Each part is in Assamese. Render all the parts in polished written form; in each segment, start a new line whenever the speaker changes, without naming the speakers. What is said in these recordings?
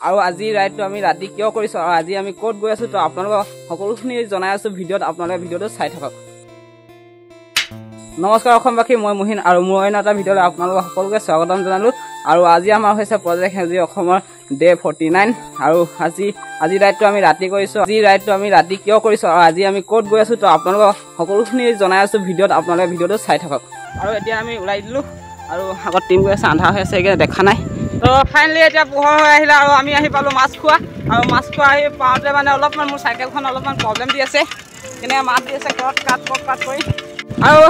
আৰু আজি ৰাইডটো আমি ৰাতি কিয় কৰিছোঁ আৰু আজি আমি ক'ত গৈ আছোঁ তো আপোনালোকক সকলোখিনি জনাই আছোঁ ভিডিঅ'ত। আপোনালোকে ভিডিঅ'টো চাই থাকক। নমস্কাৰ অসমবাসী, মই মহিন আৰু মোৰ অন্য এটা ভিডিঅ'লৈ আপোনালোকক সকলোকে স্বাগতম জনালোঁ। আৰু আজি আমাৰ হৈছে প্ৰজেক্ট সেউজীয়া অসমৰ ডে 49 আৰু আজি ৰাইডটো আমি ৰাতি কৰিছোঁ। আজি ৰাইডটো আমি ৰাতি কিয় কৰিছোঁ আৰু আজি আমি ক'ত গৈ আছোঁ তো আপোনালোকক সকলোখিনি জনাই আছোঁ ভিডিঅ'ত। আপোনালোকে ভিডিঅ'টো চাই থাকক। আৰু এতিয়া আমি ওলাই দিলোঁ আৰু আগত টিম গৈ আছে, আন্ধাৰ হৈ আছে, সেইকাৰণে দেখা নাই। তো ফাইনেলি এতিয়া পোহৰ হৈ আহিলে আৰু আমি আহি পালোঁ মাছখোৱা। আৰু মাছখোৱা আহি পাওঁতে মানে অলপমান মোৰ চাইকেলখন অলপমান প্ৰব্লেম দি আছে, কেনেকৈ মাছ দি আছে কাট কৰি। আৰু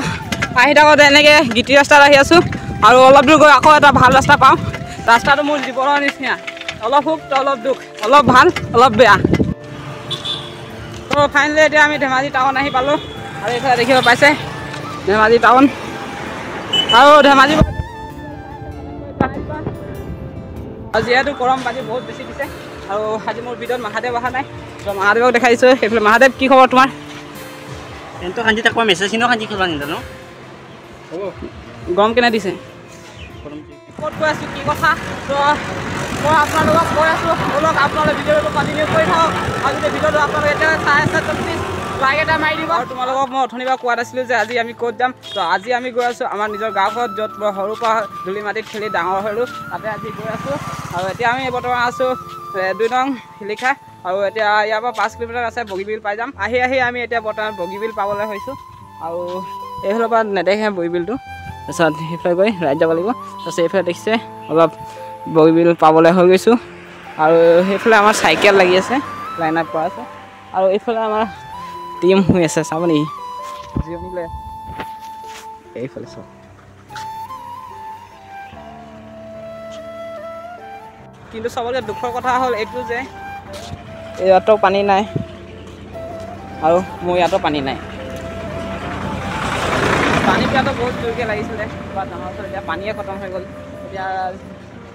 আহি থাকোঁতে এনেকৈ গিটি ৰাস্তাত আহি আছোঁ আৰু অলপ দূৰ গৈ আকৌ এটা ভাল ৰাস্তা পাওঁ। ৰাস্তাটো মোৰ জীৱনৰ নিচিনা, অলপ সুখ অলপ দুখ, অলপ ভাল অলপ বেয়া। তো ফাইনেলি এতিয়া আমি ধেমাজি টাউন আহি পালোঁ আৰু এইফালে দেখিব পাইছে ধেমাজি টাউন। আৰু ধেমাজি আৰু যিহেতু গৰম পানী বহুত বেছি দিছে আৰু আজি মোৰ ভিডিঅ'ত মহাদেৱ অহা নাই, তো মহাদেৱক দেখাই দিছোঁ। সেইফালে মহাদেৱ, কি খবৰ তোমাৰ?
এনটো কান্দি থাকবা মেছেজ কিনো কান্দি খেলবা নিদা ন
গৰম কেনে দিছে? ক'ত কৈ আছোঁ কি কথা, তো মই আপোনালোকক কৈ আছোঁ বলক আপোনালোকে ভিডিঅ'টো কণ্টিনিউ কৰি থাকক। আৰু যদি ভিডিঅ'টো আপোনালোকে এতিয়া চাই আছে তো প্লিজ লাইক এটা মাৰি দিব। আৰু তোমালোকক মই অথনিৰ পৰা কোৱাত আছিলোঁ যে আজি আমি ক'ত যাম, তো আজি আমি গৈ আছোঁ আমাৰ নিজৰ গাঁওখনত, য'ত মই সৰুৰ পৰা ধূলি মাটিত খেলি ডাঙৰ হ'লোঁ, তাতে আজি গৈ আছোঁ। আৰু এতিয়া আমি বৰ্তমান আছোঁ 2 নং শিলিখা। আৰু এতিয়া ইয়াৰ পৰা 5 কিলোমিটাৰ আছে বগীবিল পাই যাম। আহি আমি এতিয়া বৰ্তমান বগীবিল পাবলৈ হৈছোঁ। আৰু এইফালৰ পৰা নেদেখে বগীবিলটো, তাৰপিছত সেইফালে গৈ ৰাইড যাব লাগিব। তাৰপিছত এইফালে দেখিছে অলপ বগীবিল পাবলৈ হৈ গৈছোঁ। আৰু সেইফালে আমাৰ চাইকেল লাগি আছে, লাইন আপ কৰা আছে। আৰু এইফালে আমাৰ টিম হৈ আছে, চাব নেকি জিৰণি লৈ আছে এইফালে চাওক। কিন্তু চবতকৈ দুখৰ কথা হ'ল এইটো যে ইয়াতো পানী নাই আৰু মোৰ ইয়াতো পানী নাই। পানী পিয়াটো বহুত জোৰকৈ লাগিছিলে বা ডাঙৰ ওচৰত, এতিয়া পানীয়ে খতম হৈ গ'ল। এতিয়া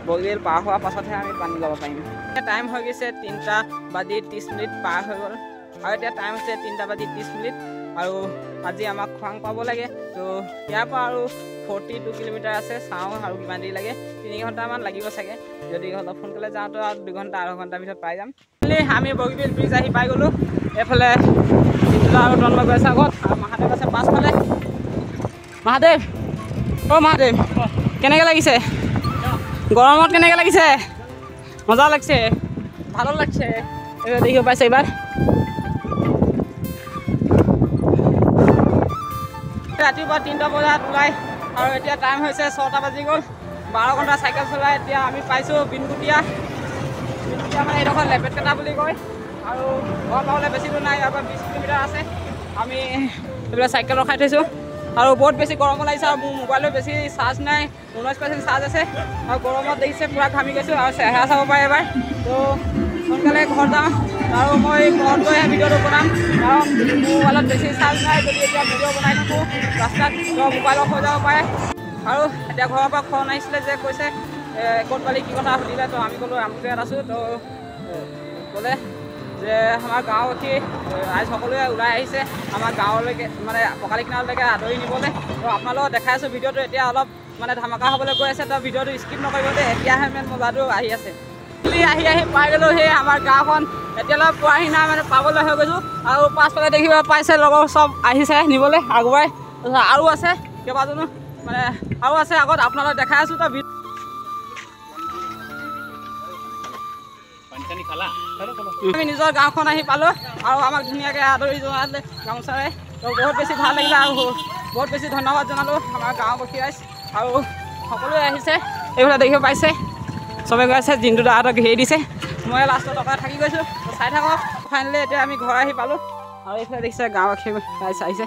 বগীবিল পাৰ হোৱাৰ পাছতহে আমি পানী ল'ব পাৰিম। এতিয়া টাইম হৈ গৈছে 3:30 পাৰ হৈ গ'ল। আৰু এতিয়া টাইম হৈছে 3:30 আৰু আজি আমাক খোৱাং পাব লাগে। তো ইয়াৰ পৰা আৰু 42 কিলোমিটাৰ আছে, চাওঁ আৰু কিমান দেৰি লাগে। 3 ঘণ্টামান লাগিব চাগে, যদি অলপ সোনকালে যাওঁতো আৰু 2 ঘণ্টা 2.5 ঘণ্টাৰ ভিতৰত পাই যাম। আমি বগীবিল ব্ৰিজ আহি পাই গ'লোঁ। এইফালে আৰু তন্ময় গৈ আছে আগত আৰু মহাদেৱ আছে পাছফালে। মহাদেৱ, অ' মহাদেৱ, কেনেকৈ লাগিছে গৰমত? কেনেকৈ লাগিছে? মজা লাগিছে, ভালো লাগছে। এইবাৰ দেখিব পাইছে এইবাৰ ৰাতিপুৱা 3টা বজাত ওলাই আৰু এতিয়া টাইম হৈছে 6টা বাজি গ'ল। 12 ঘণ্টা চাইকেল চলাই এতিয়া আমি পাইছোঁ বিনগুটীয়া মানে এইডোখৰ লেপেটকেটা বুলি কয়। আৰু ঘৰ পাবলৈ বেছি দূৰ নাই, ইয়াৰ পৰা 20 কিলোমিটাৰ আছে। আমি এইবিলাক চাইকেল ৰখাই থৈছোঁ আৰু বহুত বেছি গৰম লাগিছে। আৰু মোৰ মোবাইলত বেছি চাৰ্জ নাই, 19% চাৰ্জ আছে। আৰু গৰমত দেখিছে পূৰা ঘামি গৈছোঁ আৰু চেহেৰা চাব পাৰে এবাৰ। তো সোনকালে ঘৰ যাওঁ আৰু মই ঘৰত গৈ ভিডিঅ'টো বনাম, কাৰণ মোৰ মোবাইলত বেছি চাৰ্জ নাই। যদি এতিয়া ভিডিঅ' বনাই থাকোঁ ৰাস্তাত তো মোবাইল অফ হৈ যাব পাৰে। আৰু এতিয়া ঘৰৰ পৰা ফোন আহিছিলে যে কৈছে ক'ত পালি কি কথা সুধিলে, তো আমি ক'লোঁ আমুক জেগাত আছোঁ। তো ক'লে যে আমাৰ গাঁওবাসী ৰাইজ সকলোৱে ওলাই আহিছে আমাৰ গাঁৱলৈকে, মানে পকালি কিনাৰলৈকে আদৰি নিবলৈ। তো আপোনালোকক দেখাই আছোঁ ভিডিঅ'টো। এতিয়া অলপ মানে ধামাকা হ'বলৈ গৈ আছে, তো ভিডিঅ'টো স্কিপ নকৰিব দেই। এতিয়াহে মেইন মজাটো আহি আছে। আহি পাই গ'লোঁ সেই আমাৰ গাঁওখন। এতিয়ালৈ পোৱাহি নাই, মানে পাবলৈ হৈ গৈছোঁ। আৰু পাছফালে দেখিব পাইছে লগৰ চব আহিছে নিবলৈ আগুৱাই। আৰু আছে কেইবাজনো, মানে আৰু আছে আগত আপোনালোকক দেখাই আছোঁ। তো আমি নিজৰ গাঁওখন আহি পালোঁ আৰু আমাক ধুনীয়াকৈ আদৰি জনালে গামোচাৰে। তো বহুত বেছি ভাল লাগিলে আৰু বহুত বেছি ধন্যবাদ জনালোঁ আমাৰ গাঁওবাসী ৰাইজ। আৰু সকলোৱে আহিছে, এইফালে দেখিব পাইছে চবে গৈ আছে। দিনটো দাহঁতক ঘেৰি দিছে, মই লাষ্টত অকলে থাকি গৈছোঁ। চাই থাকক। ফাইনেলি এতিয়া আমি ঘৰ আহি পালোঁ আৰু এইফালে দেখিছে গাঁওবাসী ৰাইজ আহিছে।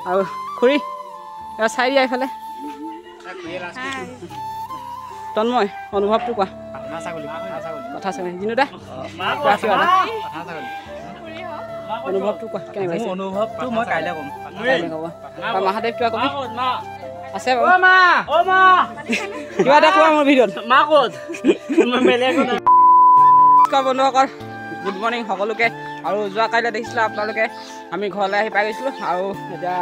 আৰু খুৰী চাই দিয়া এইফালে। তন্ময়, অনুভৱটো কোৱা। কথা চাগলি দিনুদা অনুভৱটো কোৱা, কেনেকুৱা হৈছে?
অনুভৱটো মই কাইলৈ ক'ম।
মহাদেৱ কিবা ক'বি আছে বাৰু? কিবা এটা কোৱা মোৰ ভিডিঅ'ত।
মা ক'ত?
বন্ধুসকল, গুড মৰ্ণিং সকলোকে। আৰু যোৱাকাইলৈ দেখিছিলোঁ আপোনালোকে আমি ঘৰলৈ আহি পাই গৈছিলোঁ আৰু এতিয়া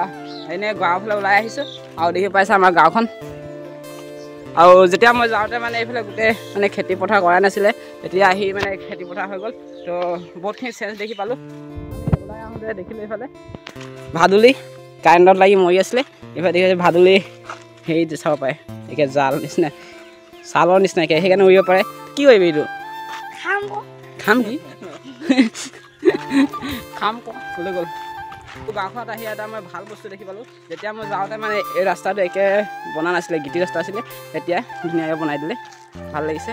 এনেই গাঁৱৰ ফালে ওলাই আহিছোঁ আৰু দেখি পাইছে আমাৰ গাঁওখন। আৰু যেতিয়া মই যাওঁতে মানে এইফালে গোটেই মানে খেতি পথাৰ কৰা নাছিলে এতিয়া আহি মানে খেতি পথাৰ হৈ গ'ল তো বহুতখিনি চেঞ্জ দেখি পালোঁ ওলাই আহোঁতে দেখিলোঁ এইফালে ভাদুলি কাৰেণ্টত লাগি মৰি আছিলে এইফালে দেখিছোঁ ভাদুলি হেৰি চাব পাৰে এতিয়া জাল নিচিনা ছালৰ নিচিনাকৈ সেইকাৰণে উৰিব পাৰে কি কৰিবি এইটো খাম কি খাম ক'লৈ গ'ল গাঁওখনত আহি এটা মই ভাল বস্তু দেখি পালোঁ যেতিয়া মই যাওঁতে মানে এই ৰাস্তাটো একে বনা নাছিলে গিটি ৰাস্তা আছিলে এতিয়া ধুনীয়াকৈ বনাই দিলে ভাল লাগিছে